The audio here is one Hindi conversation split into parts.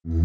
ऐसे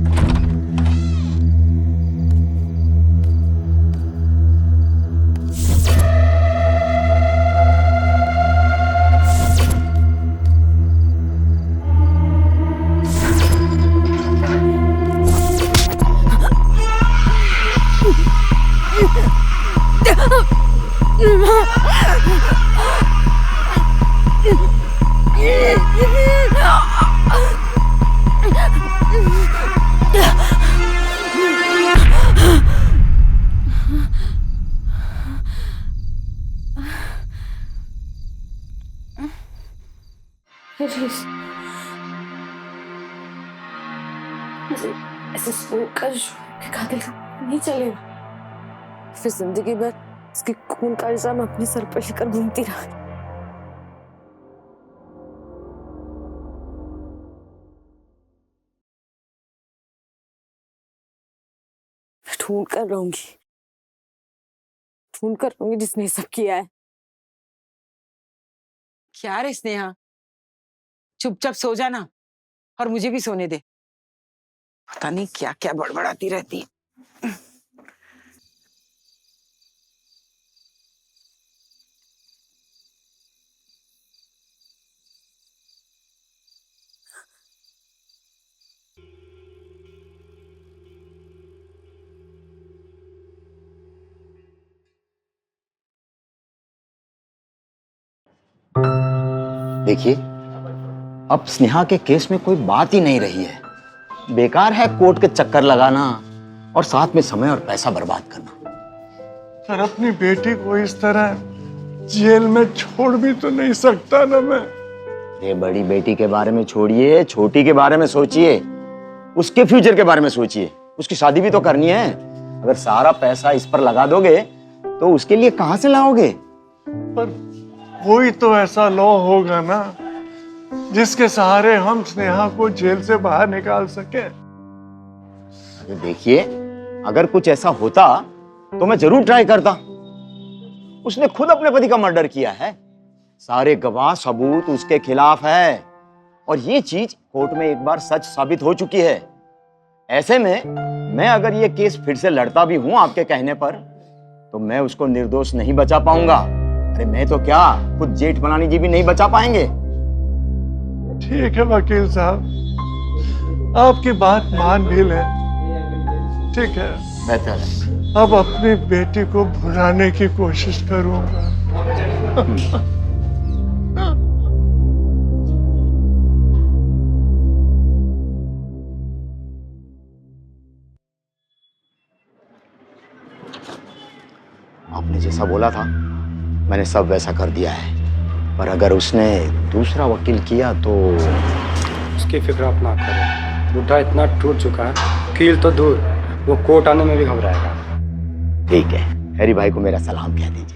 सोकर के कातिल नहीं चलेगा। फिर जिंदगी भर इसके खून का इल्जाम अपने सर पर लेकर घूमती रहा। ढूंढ कर रहूंगी जिसने ये सब किया है। क्या रे स्नेहा, चुपचाप सो जाना और मुझे भी सोने दे। पता नहीं क्या क्या बड़बड़ाती रहती है। देखिए, अब स्नेहा के केस में कोई बात ही नहीं रही है। बेकार है कोर्ट के चक्कर लगाना और साथ में समय और पैसा बर्बाद करना। सर, अपनी बेटी को इस तरह जेल में छोड़ भी तो नहीं सकता ना मैं। ये बड़ी बेटी के बारे में छोड़िए, छोटी के बारे में सोचिए, उसके फ्यूचर के बारे में सोचिए। उसकी शादी भी तो करनी है। अगर सारा पैसा इस पर लगा दोगे तो उसके लिए कहां से लाओगे? पर कोई तो ऐसा लॉ होगा ना जिसके सहारे हम स्नेहा को जेल से बाहर निकाल सके। देखिए, अगर कुछ ऐसा होता तो मैं जरूर ट्राई करता। उसने खुद अपने पति का मर्डर किया है। सारे गवाह सबूत उसके खिलाफ है और ये चीज कोर्ट में एक बार सच साबित हो चुकी है। ऐसे में मैं अगर ये केस फिर से लड़ता भी हूं आपके कहने पर, तो मैं उसको निर्दोष नहीं बचा पाऊंगा। अरे मैं तो क्या, खुद जेठमलानी जी भी नहीं बचा पाएंगे। ठीक है वकील साहब, आपकी बात मान भी लें। ठीक है, बेहतर है। अब अपनी बेटी को भुलाने की कोशिश करूंगा। आपने जैसा बोला था मैंने सब वैसा कर दिया है, पर अगर उसने दूसरा वकील किया तो। उसकी फिक्र आप ना करो। बुढ़ा इतना टूट चुका है, वकील तो दूर, वो कोर्ट आने में भी घबराएगा। ठीक है, हैरी भाई को मेरा सलाम कह दीजिएगा।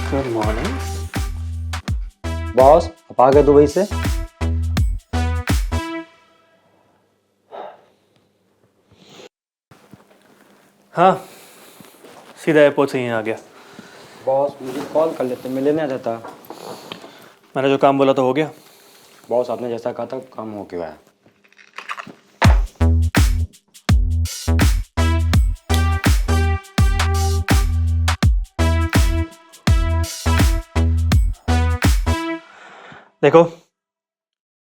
गुड मॉर्निंग बॉस, आप आ गए दुबई से? हाँ, सीधा एयरपोर्ट से यहीं आ गया। बॉस मुझे कॉल कर लेते, मैं लेने आ जाता। मैंने जो काम बोला तो हो गया। बॉस आपने जैसा कहा था काम हो गया है। देखो,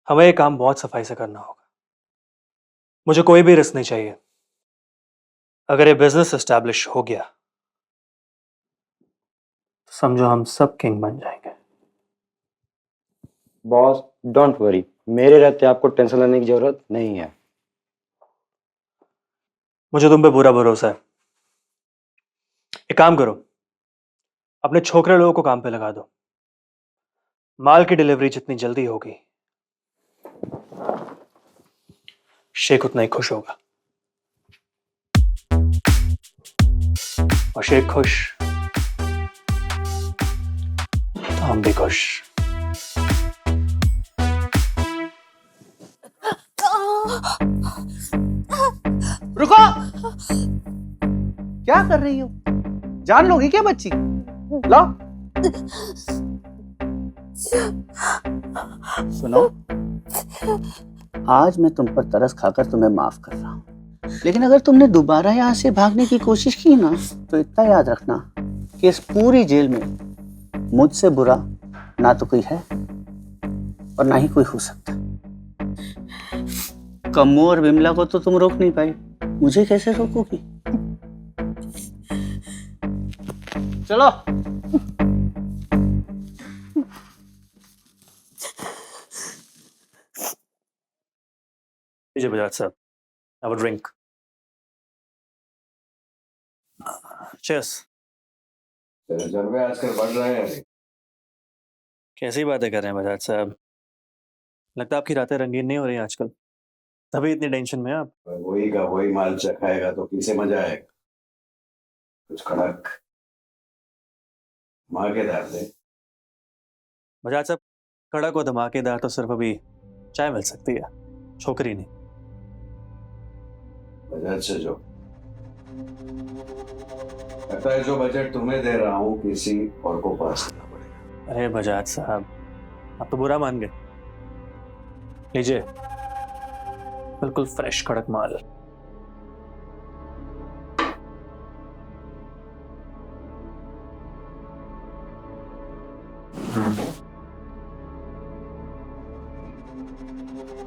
हमें ये काम बहुत सफाई से करना होगा। मुझे कोई भी रिस्क नहीं चाहिए। अगर ये बिजनेस एस्टैब्लिश हो गया तो समझो हम सब किंग बन जाएंगे। बॉस डोंट वरी, मेरे रहते आपको टेंशन लेने की जरूरत नहीं है। मुझे तुम पे पूरा भरोसा है। एक काम करो, अपने छोकरे लोगों को काम पे लगा दो। माल की डिलीवरी जितनी जल्दी होगी, शेख उतना ही खुश होगा। और शेख खुश तो हम भी खुश। रुको, क्या कर रही हो? जान लोगी क्या बच्ची? लो सुनो, आज मैं तुम पर तरस खाकर तुम्हें माफ कर रहा हूँ, लेकिन अगर तुमने दोबारा यहाँ से भागने की कोशिश की ना, तो इतना याद रखना कि इस पूरी जेल में मुझसे बुरा ना तो कोई है और ना ही कोई हो सकता। कम्मो और विमला को तो तुम रोक नहीं पाई, मुझे कैसे रोकोगी? चलो। लीजिए बजाज साहब, हैव अ ड्रिंक। चीयर्स। तजर्बे आजकल बढ़ रहे हैं। कैसी बातें कर रहे हैं बजाज साहब? लगता है आपकी रातें रंगीन नहीं हो रही आजकल, तभी इतनी टेंशन में हैं आप। वही का वही माल चखाएगा तो किसे मजा आएगा? कुछ कड़क धमाकेदार दे। बजाज साहब, कड़क और धमाकेदार तो सिर्फ अभी चाय मिल सकती है, छोकरी नहीं। बजट से जो लगता है, जो बजट तुम्हें दे रहा हूँ किसी और को पास करना पड़ेगा। अरे बजाज साहब, आप तो बुरा मान गए। लीजिए, बिल्कुल फ्रेश कड़क माल।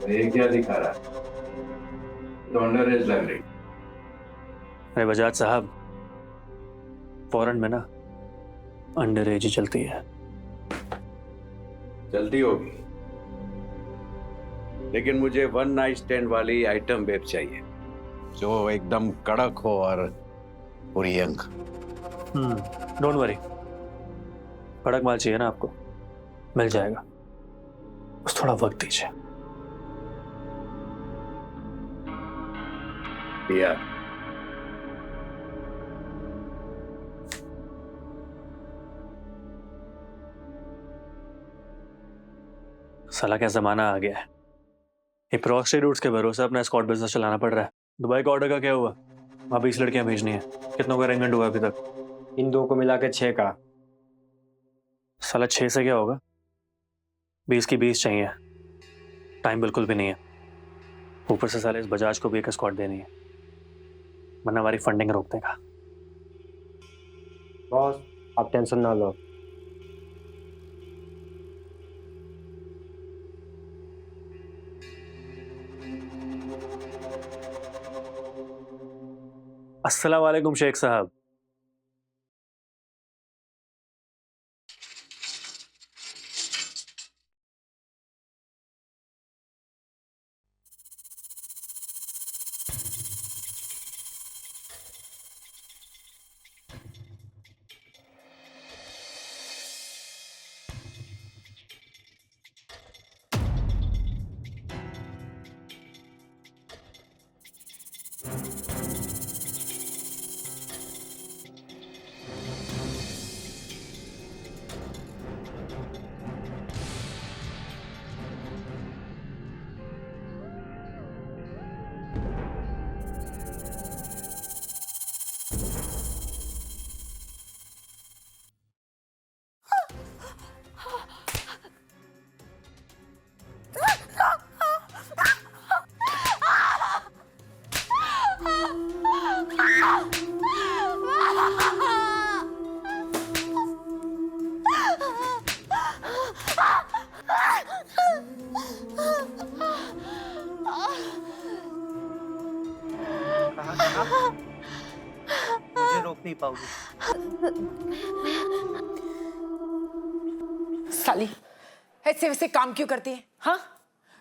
ये क्या दिखा रहा है? तो अंडर एज लग रही। अरे बजाज साहब, फॉरेन में ना अंडर एज ही चलती है। चलती होगी, लेकिन मुझे वन नाइट स्टैंड वाली आइटम वेब चाहिए, जो एकदम कड़क हो और पूरी यंग। डोंट वरी, कड़क माल चाहिए ना आपको, मिल जाएगा, बस थोड़ा वक्त दीजिए। या साला क्या जमाना आ गया है। ये प्रोस्टिट्यूट्स के भरोसे अपना स्कॉट बिजनेस चलाना पड़ रहा है। दुबई का ऑर्डर का क्या हुआ? वहां 20 लड़कियां भेजनी है। कितनों का अरेंजमेंट हुआ अभी तक? इन दो को मिला के 6 का। साला 6 से क्या होगा? 20 की 20 चाहिए। टाइम बिल्कुल भी नहीं है। ऊपर से साले इस बजाज को भी एक स्कॉट देनी है, वरना हमारी फंडिंग रोक देगा। बॉस आप टेंशन ना लो। अस्सलाम वालेकुम शेख साहब। हाँ? मुझे रोक नहीं पाओगी। साली ऐसे वैसे काम क्यों करती है? हाँ,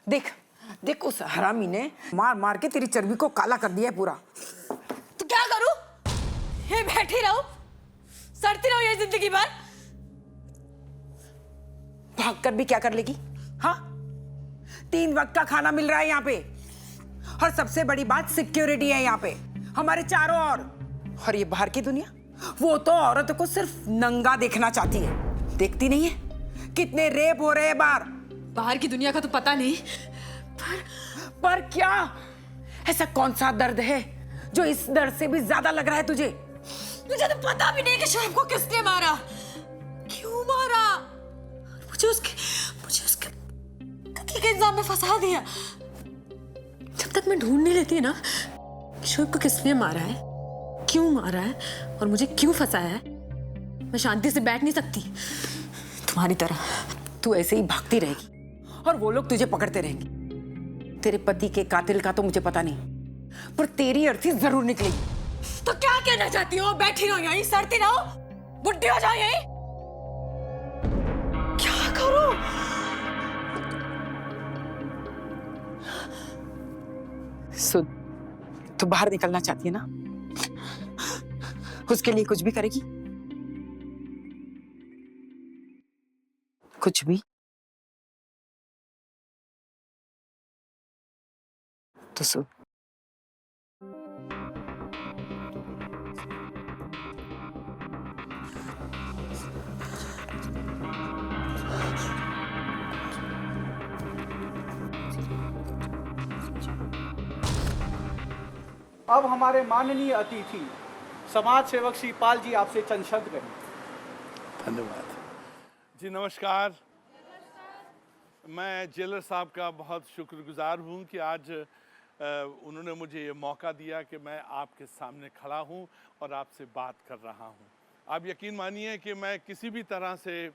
देख देख उस हरामी ने मार मार के तेरी चर्बी को काला कर दिया है पूरा। तो क्या करूं? ये बैठी रहूं, सड़ती रहूं ये जिंदगी भर? भाग कर भी क्या कर लेगी? हाँ, 3 वक्त का खाना मिल रहा है यहाँ पे, और सबसे बड़ी बात सिक्योरिटी है यहाँ पे हमारे चारों ओर। और ये बाहर की दुनिया, वो तो औरतों को सिर्फ नंगा देखना चाहती है। देखती नहीं है कितने रेप हो रहे हैं बाहर? बाहर की दुनिया का तो पता नहीं, पर क्या ऐसा कौन सा दर्द है जो इस दर्द से भी ज्यादा लग रहा है तुझे? मुझे तो पता भी नहीं कि शोएब को किसने मारा, क्यों मारा। मुझे उसके कत्ल के इल्जाम में फंसा दिया। जब तक मैं ढूंढ नहीं लेती ना शोएब को किसने मारा है, क्यों मारा है और मुझे क्यों फंसाया है, मैं शांति से बैठ नहीं सकती। तुम्हारी तरह तू ऐसे ही भागती रहेगी और वो लोग तुझे पकड़ते रहेंगे। तेरे पति के कातिल का तो मुझे पता नहीं, पर तेरी अर्थी जरूर निकलेगी। तो क्या कहना चाहती हो? बैठी रहो यहीं, सड़ती रहो, बुढ़ी हो जाओ यहीं? क्या करूं? सुन, तू बाहर निकलना चाहती है ना, उसके लिए कुछ भी करेगी? कुछ भी? तो सुन, अब हमारे माननीय अतिथि समाज सेवक श्री पाल जी आपसे चंद शब्द करेंगे। धन्यवाद जी। नमस्कार। मैं जेलर साहब का बहुत शुक्रगुजार हूं कि आज उन्होंने मुझे ये मौका दिया कि मैं आपके सामने खड़ा हूं और आपसे बात कर रहा हूं। आप यकीन मानिए कि मैं किसी भी तरह से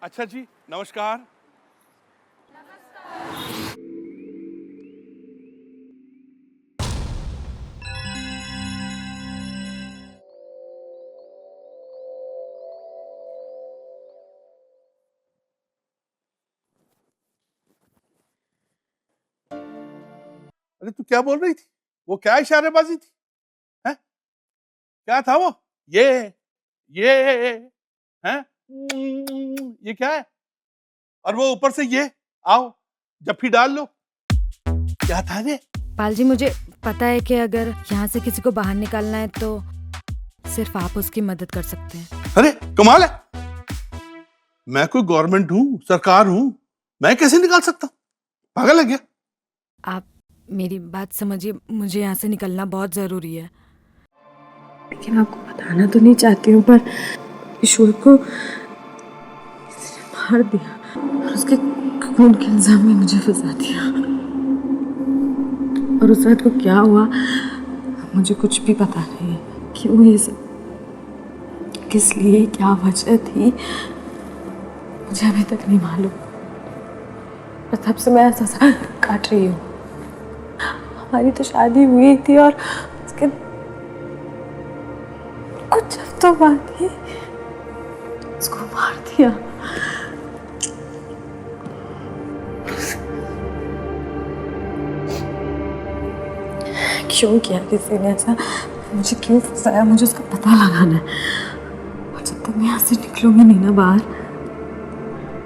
अच्छा जी, नमस्कार। अरे तू क्या बोल रही थी? वो क्या इशारेबाजी थी? हैं? क्या था वो? ये हैं? ये क्या है? और वो ऊपर से ये, आओ जफ्फी डाल लो। क्या था ये? पाल जी, मुझे पता है कि अगर यहाँ से किसी को बाहर निकालना है तो सिर्फ आप उसकी मदद कर सकते हैं। अरे कमाल है, मैं कोई गवर्नमेंट हूँ, सरकार हूँ, मैं कैसे निकाल सकता हूँ? पागल है क्या? आप मेरी बात समझिए, मुझे यहाँ से निकलना बहुत जरूरी है। लेकिन आपको बताना तो नहीं चाहती हूँ, पर किशोर को किसी ने मार दिया और उसके खून के इल्जाम में मुझे फंसा दिया। और उस रात को क्या हुआ मुझे कुछ भी पता नहीं है। क्यों ये सब, किस लिए, क्या वजह थी, मुझे अभी तक नहीं मालूम। और तब से मैं ऐसा काट रही हूँ। हमारी तो शादी हुई थी और उसके कुछ हफ्तों बाद ही उसको मार दिया। क्यों किया किसी ने ऐसा, मुझे क्यों फंसाया, मुझे उसका पता लगाना है। और जब तक मैं यहाँ से निकलूंगी नहीं ना बाहर,